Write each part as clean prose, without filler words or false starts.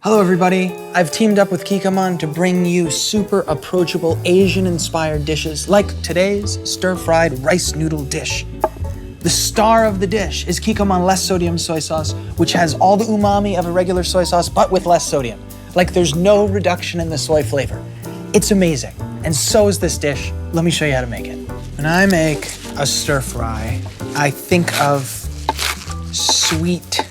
Hello everybody, I've teamed up with Kikkoman to bring you super approachable Asian-inspired dishes like today's stir-fried rice noodle dish. The star of the dish is Kikkoman less sodium soy sauce, which has all the umami of a regular soy sauce, but with less sodium. Like there's no reduction in the soy flavor. It's amazing, and so is this dish. Let me show you how to make it. When I make a stir-fry, I think of sweet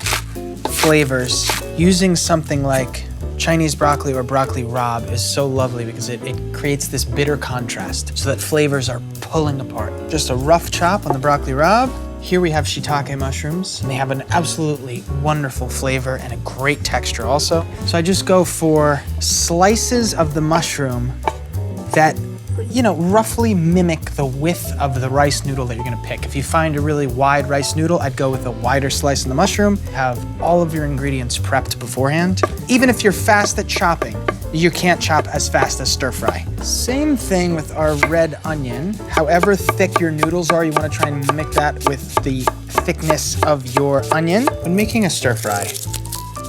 flavors. Using something like Chinese broccoli or broccoli rabe is so lovely because it creates this bitter contrast so that flavors are pulling apart. Just a rough chop on the broccoli rabe. Here we have shiitake mushrooms, and they have an absolutely wonderful flavor and a great texture also. So I just go for slices of the mushroom that, you know, roughly mimic the width of the rice noodle that you're gonna pick. If you find a really wide rice noodle, I'd go with a wider slice of the mushroom. Have all of your ingredients prepped beforehand. Even if you're fast at chopping, you can't chop as fast as stir fry. Same thing with our red onion. However thick your noodles are, you wanna try and mimic that with the thickness of your onion. When making a stir fry,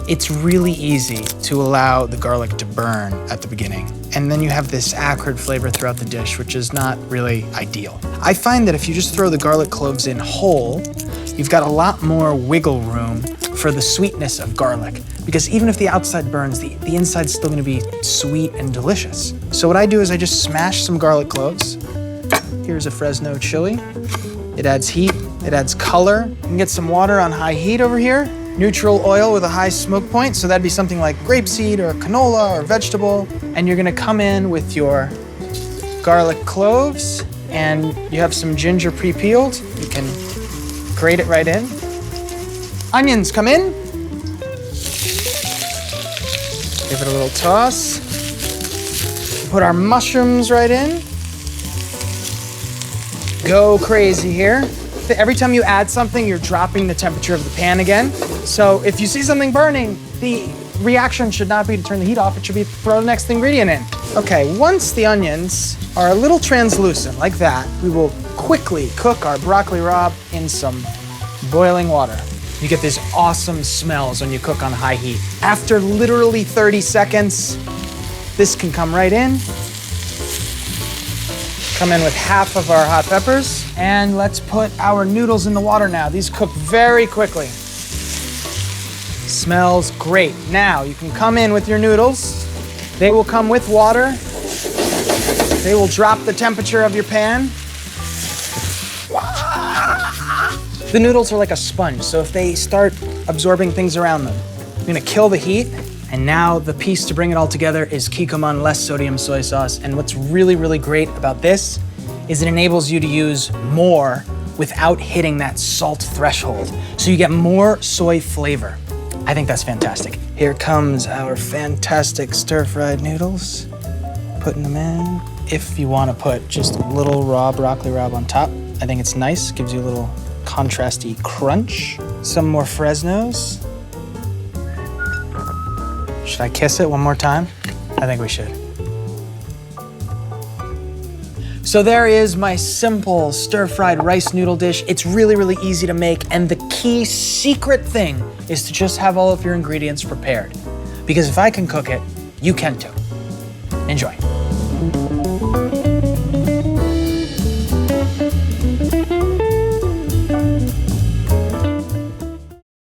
it's really easy to allow the garlic to burn at the beginning. And then you have this acrid flavor throughout the dish, which is not really ideal. I find that if you just throw the garlic cloves in whole, you've got a lot more wiggle room for the sweetness of garlic. Because even if the outside burns, the inside's still gonna be sweet and delicious. So what I do is I just smash some garlic cloves. Here's a Fresno chili. It adds heat, it adds color. You can get some water on high heat over here. Neutral oil with a high smoke point, so that'd be something like grapeseed or canola or vegetable. And you're gonna come in with your garlic cloves, and you have some ginger pre-peeled. You can grate it right in. Onions, come in. Give it a little toss. Put our mushrooms right in. Go crazy here. Every time you add something, you're dropping the temperature of the pan again. So if you see something burning, the reaction should not be to turn the heat off, it should be to throw the next ingredient in. Okay, once the onions are a little translucent, like that, we will quickly cook our broccoli rabe in some boiling water. You get these awesome smells when you cook on high heat. After literally 30 seconds, this can come right in. Come in with half of our hot peppers, and let's put our noodles in the water now. These cook very quickly. Smells great. Now you can come in with your noodles. They will come with water. They will drop the temperature of your pan. The noodles are like a sponge, so if they start absorbing things around them, you're gonna kill the heat. And now the piece to bring it all together is Kikkoman less sodium soy sauce. And what's really, really great about this is it enables you to use more without hitting that salt threshold. So you get more soy flavor. I think that's fantastic. Here comes our fantastic stir-fried noodles. Putting them in. If you wanna put just a little raw broccoli rabe on top, I think it's nice. Gives you a little contrasty crunch. Some more Fresnos. Should I kiss it one more time? I think we should. So there is my simple stir-fried rice noodle dish. It's really, really easy to make, and the key secret thing is to just have all of your ingredients prepared. Because if I can cook it, you can too. Enjoy.